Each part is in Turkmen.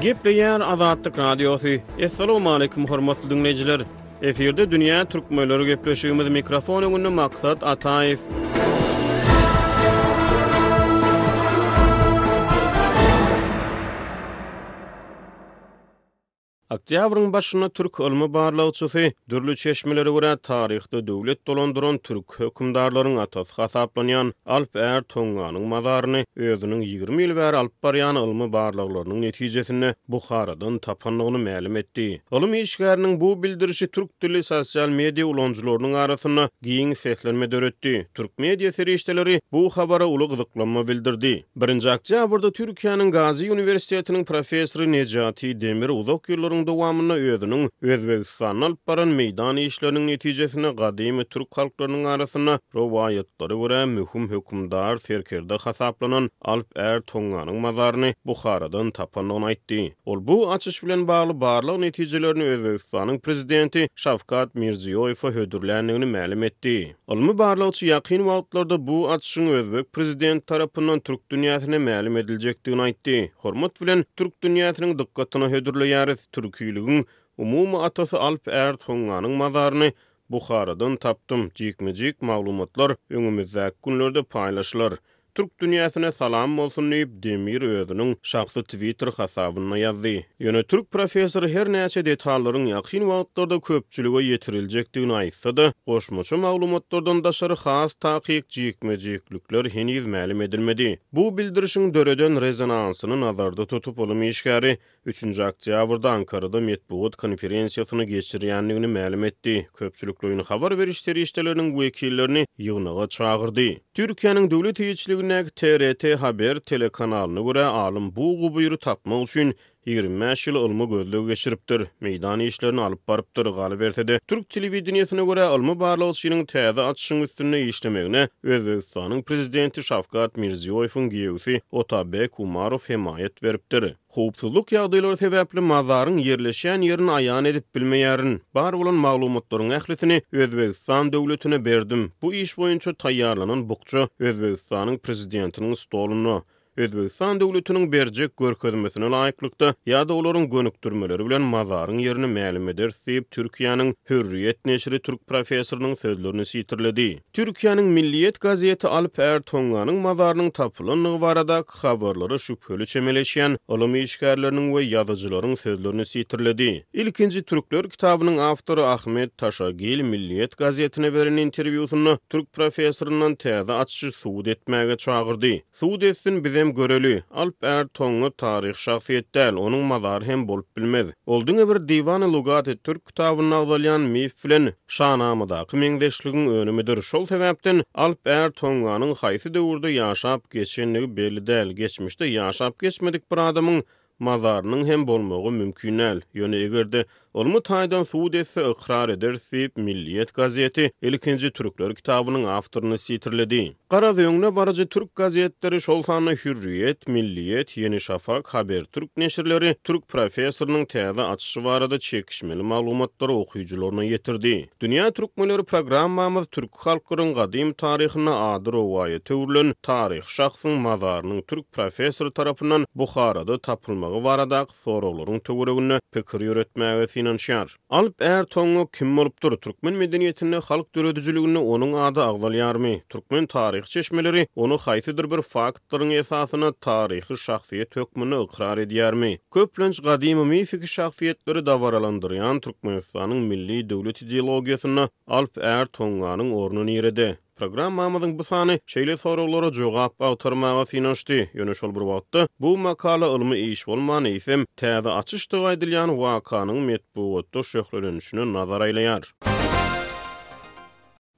Gepleýär Azatlyk Radiosu. Assalamu alaykum hormatly dinleyijiler. Eferde dünýä türkmenleri gepleşigimiz mikrofon öňünde Maksat Ataýew. Oktýabryň başyna türk ilmi barlagçysy dürli çeşmelere görä taryhda döwlet dolandyran türk hökümdarlaryň atasy hasaplanýan Alp Ertoňanyň mazaryny özüniň 20 ýyl bäri alyp barýan ilmi barlaglarynyň netijesinde Buharadan tapanlygyny ma'lum etdi. Ilmi işgäriniň bu bildirişi türk dilli sosial media ulanjylarynyň arasyna giň seslenme döretdi. Türk media serişdeleri bu habara uly gyzyklanma bildirdi. 1-nji oktýabrda Türkiýanyň Gazi Üniversitetiniň professory Nejati Demir uzak ýyllar dowamyna özüniň Özbegistanyň alyp baran meýdan işleriniň netijesinde gadymy türk halklarynyň arasyna rowayatlary görä möhüm hökümdar serkerde hasaplanan Alp Ertoňanyň mazaryny Buharadan tapanlygyny aýtdy. Ol bu açyş bilen bagly barlyk netijelerini Özbegistanyň prezidenti Şavkat Mirziýoýew hödürländigini ma'lum etdi. Ilmi barlygçy ýakyn wagtlarda bu açyşyň Özbek prezident tarapyndan türk dünýäsine ma'lum ediljekdigini aýtdy. Hormat bilen türk dünýäsiniň dikkatyny hödürleýäris Türkiýligiň umumy atasy Alp Ertoňanyň mazaryny Buharadan tapdym. Jikmejik maglumatlar öňümizdäki günlerde paýlaşylar. Türk dünýäsine salam bolsun diýip Demir özüniň şahsy Twitter hasabyna ýazdy. Ýöne türk professory her näçe detalaryň ýakyn wagtlarda köpçülige ýetiriljekdigini aýtsa-da, goşmaça maglumatlardan daşary has takyk jikmejiklikler heniz ma'lum edilmedi. Bu bildirişiň döreden rezonansyny nazarda tutup ilmi işgäri 3-nji oktýabrda Ankarada metbuat konferensiýasyny geçirýändigini ma'lum etdi. Köpçüliklerini habar beriş serişdeleriniň wekillerini ýygnaga çağırdy. Türkiýanyň döwlet ýetişligine TRT Haber telekanalyna görä alym bu gubyry tapmak üçin 25 ýyl ilmi gözlegi geçiripdir. Meýdan işlerini alyp barypdyr. Galy bersede Türk telewizionyna görä ilmi barlygçynyň täze açyşyň üstünde işlemegine Özbegistanyň prezidenti Şavkat Mirziýoýewiň giýewsi Otabek Umarow hemaýet beripdir. Howpsuzlyk ýagdaýlary sebäpli mazaryň ýerleşýän ýerini aýan edip bilmeýärin. Bar bolan maglumatlaryň ählisini Özbegistan döwletine berdim. Bu iş boýunça taýýarlanan bukça Özbegistanyň prezidentiniň stoluny Özbegistan döwletiniň berjek görkezmesine laýyklykda ýa-da olaryň gönükdirmeleri bilen mazaryň ýerini ma'lum eder diýip Türkiýanyň Hürriyet neşri türk professorunyň sözlerini sitirledi. Türkiýanyň Milliyet gazeti Alp Ertoňanyň mazarynyň tapylanlygy baradaky habarlary şüpheli çemeleşýän ilmi işgärleriniň we ýazyjylaryň sözlerini sitirledi. Ilkinji Türkler kitabynyň awtory Ahmet Taşagil Milliyet gazetine beren interwýusyny türk professorundan täze açyş suwd etmäge çağırdy. Suwd etsin bize göreli. Alp Ertoňy taryh şahsiýet däl, onuň mazary hem bolup bilmez. Olduňa bir Diwan-ı Lugat Türk kitabyny agdalýan mif bilen şahnamadaky meňdeşligiň önümidir. Şol sebäpden Alp Ertoňanyň haýsy döwürde ýaşap geçenligi belli däl. Geçmişde ýaşap geçmedik bir adamyň mazarynyň hem bolmagy mümkin näl. Ýöne egerde olmy taýdan suwd etse ikrar eder diýip Milliyet gazeti ilkinji Türkler kitabynyň awtoryny sitirledi. Garaz öňüne barajy türk gazetleri şol sany Hürriyet, Milliyet, Yeni Şafak, Haber Türk neşirleri türk professorunyň täze açyşy barada çekişmeli maglumatlary okuýjylaryna ýetirdi. Dünýä türkmenleri programmamyz türk halklarynyň gadym taryhyna ady rowaýat öwrülen taryh şahsyň mazarynyň türk professoru tarapyndan Buharada tapylmagy baradaky soraklaryň töweregine pikir ýöretmäge finansiýar. Alp Ertoňy kim bolupdyr? Türkmen medeniýetinde halk döredüjiligine onuň ady agdalýarmy? Türkmen taryh çeşmeleri onu haýsydyr bir faktlaryň esasyna taryhy şahsiýet hökmüni ikrar edýärmi? Köplenç gadymy mifik şahsiýetleri dawaralandyrýan Türkmenistanyň milli döwlet ideologiýasyna Alp Ertoňanyň ornuny ýerede. Programmamyzyň bu sany şeýle soraglary jogap awtarmaga synanşdy. Ýöne şol bir wagtda bu makala ilmi iş bolman eýsem täze açyşdy gaýdylýan wakanyň metbuatda şöhretlenişine nazar aýlaýar.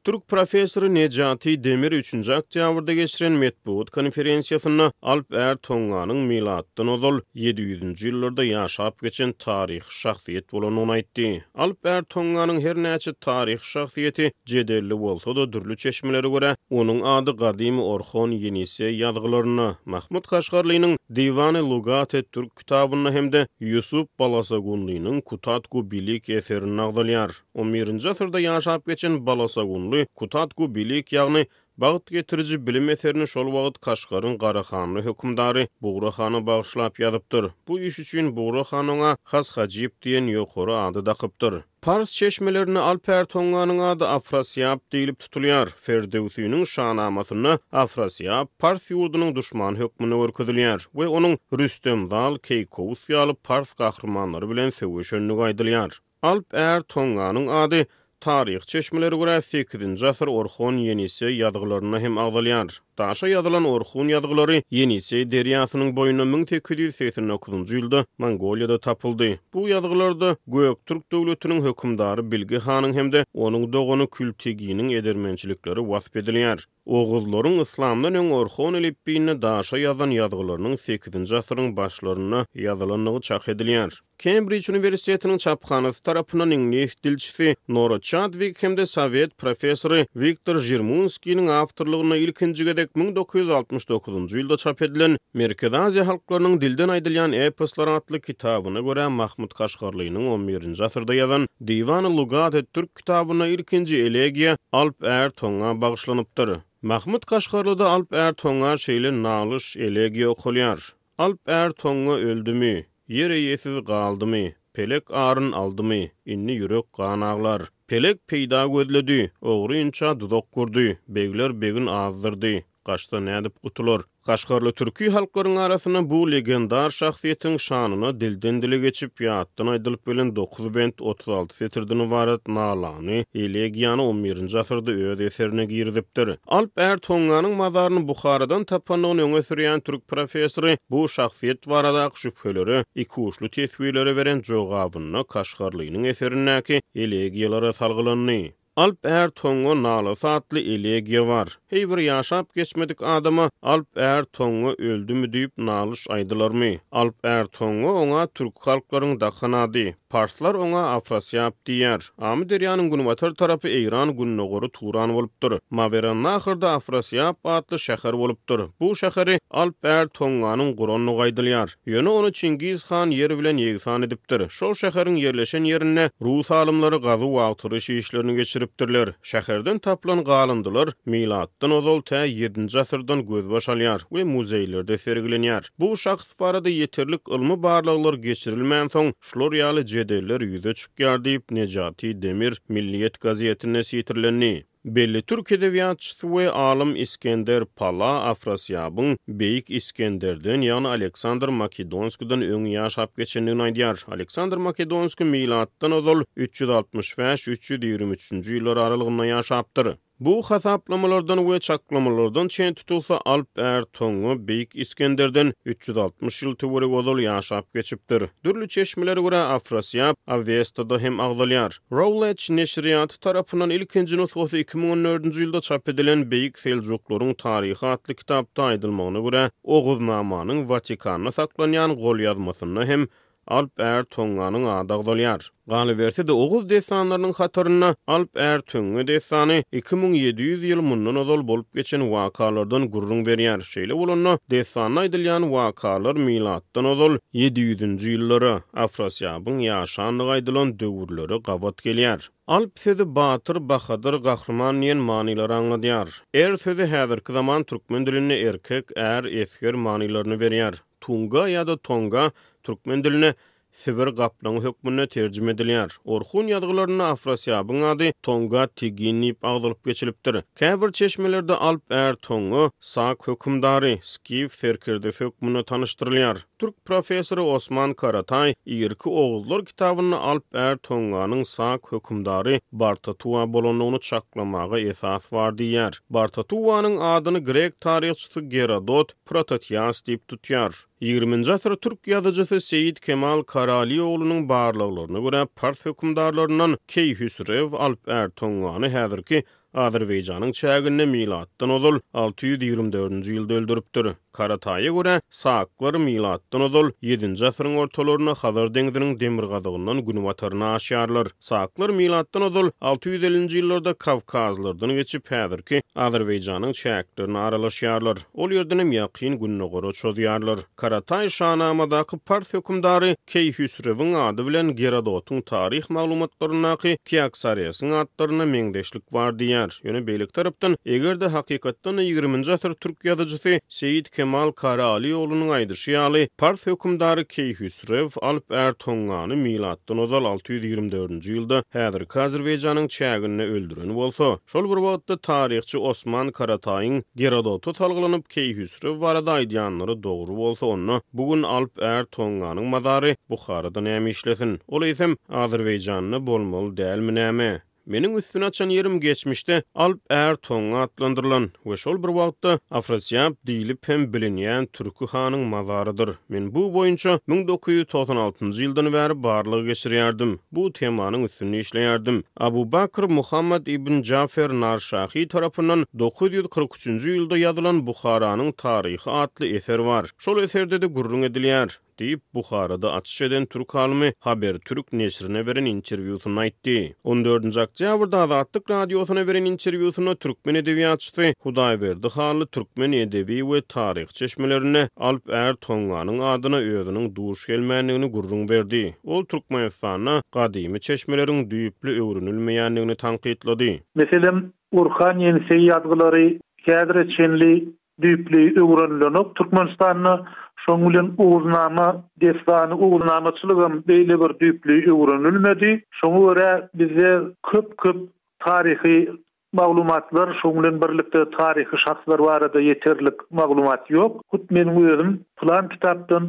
Türk professoru Nejati Demir 3-nji oktýabrda geçiren metbuat konferensiýasyna Alp Ertoňanyň milatdan ozal 700-nji ýyllarda ýaşap geçen taryh şahsiýet bolanyny aýtdy. Alp Ertoňanyň her näçe taryh şahsiýeti jedelli bolsa-da dürli çeşmelere görä onuň ady gadymy Orhon Yenise ýazgylaryna, Mahmud Kaşgarlynyň Diwan-ı Lugat Türk kitabyna hemde Yusuf Balasagunlynyň Kutatku bilik eserini agdalýar. 11-nji asyrda ýaşap geçen Balasagunly Kutatku bilik ýagny Bagyt getirici bilim eserini şol wagt Kaşgaryň Garahanly hökümdary Buğra Hany bagyşlap ýazypdyr. Bu iş üçin Buğra Han oňa Has Hajip diýen ýokary ady dakypdyr. Pars çeşmelerini Alper Tonganyň ady Afrasyap diýilip tutulýar. Ferdowsiýniň şanamasyny Afrasyap Pars ýurdunyň duşman hökmüne görkezilýär we onuň Rüstem Dal Keykowus ýaly Pars gahrmanlary bilen söwüşenligi aýdylýar. Alper Tonganyň ady Tarih çeşmeleri göre 8-nji asr Orhon Yenisi ýazgylaryna hem agdalýar. Daşa ýazylan Orhon ýazgylary Yenisi derýasynyň boýuna 1889-njy ýylda Mongoliýada tapyldy. Bu ýazgylarda Göktürk döwletiniň hökümdary Bilgi Hanyň hemde onuň dogany Kültiginiň edermençilikleri wasp edilýär. Oğuzlaryň islamdan öň Orhon elipbiini daşa ýazan ýazgylarynyň 8-nji asyryň başlaryna ýazylanlygy çak edilýär. Cambridge Üniversitetiniň çaphanasy tarapyndan ingliz dilçisi Nora Chadwick hemde Sowet professory Viktor Zhirmunskiň awtorlygyna ilkinji gedek 1969-njy ýylda çap edilen Merkez Aziýa halklarynyň dilden aýdylýan eposlar atly kitabyna görä Mahmud Kaşgarlynyň 11-nji asyrda ýazan Diwan-ı Lugat Türk kitabyna ilkinji elegiýa Alp Er Tonga bagyşlanypdyr. Mahmud Kaşgarlyda Alp Er Tonga şeýle nalyş elegiýa okulýar. Alp Er Tonga öldümi? Ýere ýesiz galdymy? Pelek aryn aldymy? Inni ýürek gan aglar. Pelek peýda gözledi. Ogry inça dudak gurdy. Begler begin azdyrdy. Gaçta nädip gutulur. Kaşgarly türki halklaryň arasyna bu legendar şahsiýetiň şanyny dilden dile geçip ýatdan aýdylyp bilen 9 bent 36 setirden ibaret nalany elegiýany 11-nji asyrda öz eserine girdipdir. Alp Er Tonganyň mazaryny Buharadan tapanyny öňe sürýän türk professory bu şahsiýet barada şüpheleri iki uçlu teswirlere beren jogabyny Kaşgarlynyň eserindäki elegiýalary salgylandy. Alp Er Tonga nalysy atly elegiýa bar. Heýbir ýaşap geçmedik adama Alp Er Tonga öldümi diýip nalyş aýdylarmy? Alp Er Tonga oňa türk halklaryň dakanady. Parslar oňa Afrasyap diýär. Amy derýanyň günwatar tarapy Eýran gününe gory Turan bolupdyr. Maveran ahyrda Afrasyap atly şäher bolupdyr. Bu şäheri Alp Er Tonganyň guranyny gaýdylýar. Ýöne onu Çingiz Han ýeri bilen ýegsan edipdir. Şol şäheriň ýerleşen ýerine Rus alymlary gazy wagtyryş işlerini geçiripdirler. Şäherden tapylan galyndylar milatdan ozal 7-nji asyrdan göz başalýar we muzeýlerde sergilenýär. Bu şahs barada ýeterlik ilmi barlyklar geçirilmän soň şular ýaly jedeller ýüze çykýar diýip Nejati Demir Milliýet gazetine sitirlenýär. Belli Türk edebiyatçısı we alim İskender Pala Afrasyabyň Beýik İskenderden ýani Aleksandr Makedonskidan öň ýaşap geçendigini aýdýar. Aleksandr Makedonski milatdan ozal 365-323-nji ýyllar aralygynda ýaşapdyr. Bu hasaplamalardan we çaklamalardan çen tutulsa Alp Er Tonga Beýik İskenderden 360 ýyl töwerek ozal ýaşap geçipdir. Dürli çeşmelere görä Afrasyap Avestada hem agdalýar. Routledge neşriýaty tarapyndan ilkinji nusgasy 2014-nji ýylda çap edilen Beýik Seljuklaryň tarihi atly kitapda aýdylmagyna görä Oguznamanyň Vatikanda saklanýan gol ýazmasyna hem Alp Er Tonganyň ady agdalýar. Galiberse de Oğuz destanlarynyň hataryna Alp Er Tonga destany 2700 ýyl mundan ozal bolup geçen wakalardan gurrun berýär. Şeýle bolanda destana aýdylýan wakalar milatdan ozal 700-nji ýyllara Afrasyabyň ýaşanlygy aýdylan döwürleri gabat gelýär. Alp sözi batyr, bahadyr, gahrman diýen manylary aňladýar. Er sözi häzirki zaman türkmen diline erkek, er, esker manylaryny berýär. Tunga ýa-da Tonga türkmen diline Sivir gaplaň hökmüne terjime edilýär. Orhun ýazgylaryna Afrasyabyň ady Tonga Tiginip agdalyp geçilipdir. Käbir çeşmelerde Alp Er Tonga sak hökümdary Skif Serkerde hökmüne tanıştyrylýar. Türk professory Osman Karatay ýerki oğullar kitabyny Alp Er Tonganyň sak hökümdary Bartatuwa bolanyny çaklamaga esas bar diýär. Bartatuwanyň adyny grek tarihçisi Gerodot Protatyas diýip tutýar. 20-nji asr türk ýazyjysy Seyit Kemal Karali oğlunyň barlyklaryna görä Pars hökümdarlaryndan Keyhüsrew Alp Er Tongany häzirki Azerbaýjanyň çägine milatdan ozal 624-nji ýylda öldüripdir. Karataýa görä saklar milatdan ozal 7-nji asyryň ortalaryna Hazar deňiziniň demir gazygynyň günwataryna aşýarlar. Saklar milatdan ozal 650-nji ýyllarda Kavkazlardan geçip häzirki Azerbaýjanyň çäklerini aralaşýarlar. Ol ýerden hem ýakyn günne gora çözýarlar. Karatay şanamadaky Pars hökümdary Keyhüsrewiň ady bilen Gerodotyň tarih maglumatlaryna ki Kyaksaryasyň atlaryna meňdeşlik bar diýär. edilýär. Ýöne beýlik tarapdan egerde hakykatdan 20-nji asyr türk ýazyjysy Seyit Kemal Kara Alioğlu'nun aýdyşy ýaly Pars hökümdary Keyhüsrew Alp Ertongany milatdan ozal 624-nji ýylda häzirki Azerbaýjanyň çägine öldüren bolsa, şol bir wagtda taryhçy Osman Karataýyň Gerodotu talgylanyp Keyhüsrew barada aýdýanlary dogry bolsa, onu bugun Alp Ertonganyň mazary Buharadan näme işlesin? Ol esem Azerbaýjanyny bolmaly dälmi näme? Meniň üstüne açan yerim geçmişte Alp Ertonga atlandyrylan we şol bir wagtda Afrasyap diýilip hem bilinýän türkü hanyň mazarydyr. Men bu boýunça 1996-njy ýyldan bäri barlygy geçirýärdim. Bu temanyň üstüne işleýärdim. Abu Bakr Muhammad ibn Jafer Narşahi tarapyndan 943-nji ýylda ýazylan Buharanyň taryhy atly eser bar. Şol eserde de gurrun edilýär diýip Buharada açyş eden türk alimi Haber Türk nesrine beren interwýusyny aýtdy. 14-nji oktýabrda Azatlyk radiosyna beren interwýusyna türkmen edebiýatçysy Hudaýberdi Hally türkmen edebi we taryh çeşmelerine Alp Ertonganyň adyna özüniň duş gelmänligini gurrun berdi. Ol Türkmenistana gadymy çeşmeleriň düýüpli öwrünilmeýänligini tanqidlady. Meselem Urhan Ýenseý ýazgylary kädireçenli düýüpli öwrünilýän Türkmenistanyň şoň bilen ugnama, destany ugnamaçylygym beýle bir düýpli öwrenilmedi. Şoňa görä bize köp taryhy maglumatlar, şoň bilen birlikde taryhy şahslar barada ýeterlik maglumat ýok. Hut meniň özüm plan kitapdan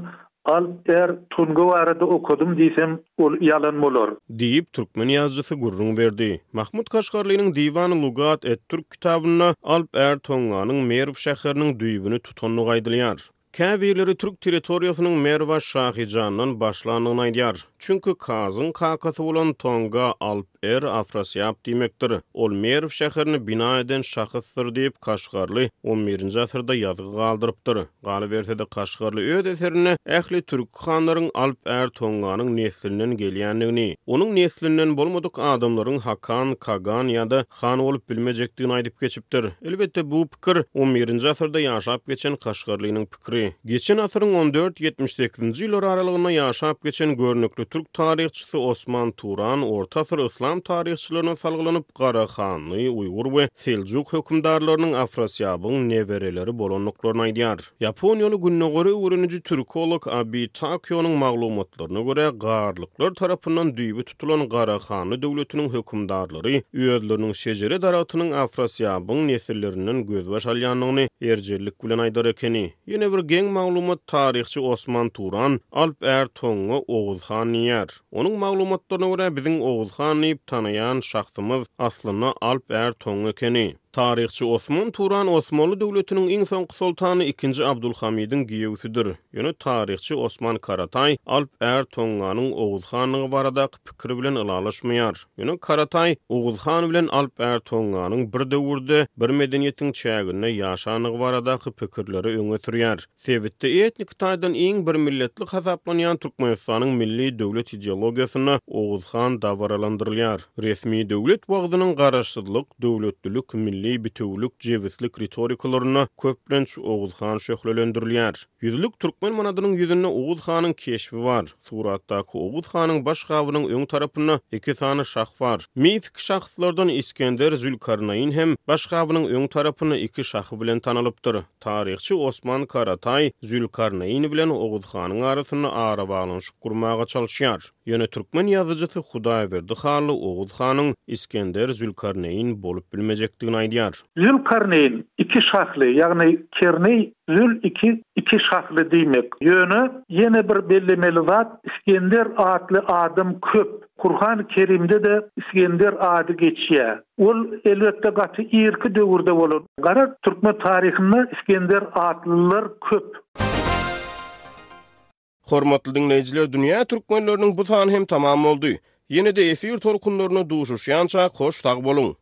Alp Ertonga barada okudum diýsem ol ýalan bolar. Diýip türkmen ýazgysy gurrun berdi. Mahmud Kaşgarlynyň Diwan-ı Lugat et-Türk kitabyna Alp Ertonganyň Merw şäheriniň düýbüni tutanlyk aýdylýar. Käbirleri Türk territoriýasynyň Merwa Şahyjanyň başlanýyny aýdýar. Çünki Kazyň kakasy bolan Tonga Alp Afrasyap diýmekdir. Ol Merw şäherini bina eden şahysdyr diýip Kaşgarly 11-nji asyrda ýazgy galdyrypdyr. Galy berse de Kaşgarly öz eserini ähli türk hanlaryň Alp Ertonganyň neslinden gelýänligini, onuň neslinden bolmadyk adamlaryň Hakan, Kagan ýa-da han bolup bilmejekdigini aýdyp geçipdir. Elbetde bu pikir 11-nji asyrda ýaşap geçen Kaşgarlynyň pikiri. Geçen asyryň 14-78-nji ýyllar aralygyna ýaşap geçen görnükli türk taryhçysy Osman Turan orta asyr islam taryhçylaryna salgylanyp Garahany, Uygur we Seljuk hökümdarlarynyň Afrasyapyň nebereleri bolanlyklaryny aýdýar. Yaponiýaly günnägöre öwreniji türkolog Abi Takyo'nyň maglumatlaryna görä garlyklar tarapyndan düýbi tutulan Garahany döwletiniň hökümdarlary öýdleriniň şejere daratynyň Afrasyapyň nesillerinden gözbaş alýanlygyny erjellik bilen aýdar ekeni. Ýene bir geň maglumat taryhçy Osman Turan Alp Ertonga Oğuzhan diýär. Onuň maglumatlaryna görä biziň Oğuzhan diýip tanaýan şahsymyz aslyna Alp Ertonga ekeni. Taryhçy Osman Turan Osmanlı döwletiniň iň soňky sultany 2-nji Abdulhamidin giýewsidir. Ýöne taryhçy Osman Karataý Alp Ertonganyň Oğuzhanyny baradaky pikiri bilen ylalaşmaýar. Ýöne Karataý Oğuzhan bilen Alp Ertonganyň bir döwürde bir medeniýetiň çägine ýaşanyny baradaky pikirleri öňe sürýär. Sebitde etnik taýdan iň bir milletli hasaplanýan Türkmenistanyň milli döwlet ideologiýasyna Oğuzhan dawaralandyrylýar. Resmi döwlet wagtynyň garaşsyzlyk, döwletlilik, milli bitewlik, jewislik ritorikalaryna köplenç Oğuzhan şöhlelendirilýär. Ýüzlük türkmen manadynyň ýüzünde Oğuzhanyň keşfi bar. Suratdaky Oğuzhanyň baş gabynyň öň tarapyna iki sany şah bar. Mifik şahslardan İskender Zülkarnaýyn hem baş gabynyň öň tarapyna iki şahy bilen tanalypdyr. Taryhçy Osman Karataý Zülkarnaýyn bilen Oğuzhanyň arasyna ara baglanşyk gurmaga çalyşýar. Ýöne türkmen ýazyjysy Hudaýberdi Hally Oğuzhanyň İskender Zülkarnaýyn bolup bilmejekdigini aýdýar. Zülkarnaýyn iki şahly, ýagny Kerney Zül iki şahly diýmek. Ýöne ýene bir bellemeli zat İskender adly adam köp. Kur'an-ı Kerim'de de İskender adı geçýär. Ol elbetde gaty irki döwürde bolan. Gara Türkmen taryhynda İskender adlylar köp. Hormatly dinleýijiler, dünýä türkmenläriniň bu sany hem tamam boldy. Ýene-de efir torkunlaryna duşuşýança hoş tag boluň.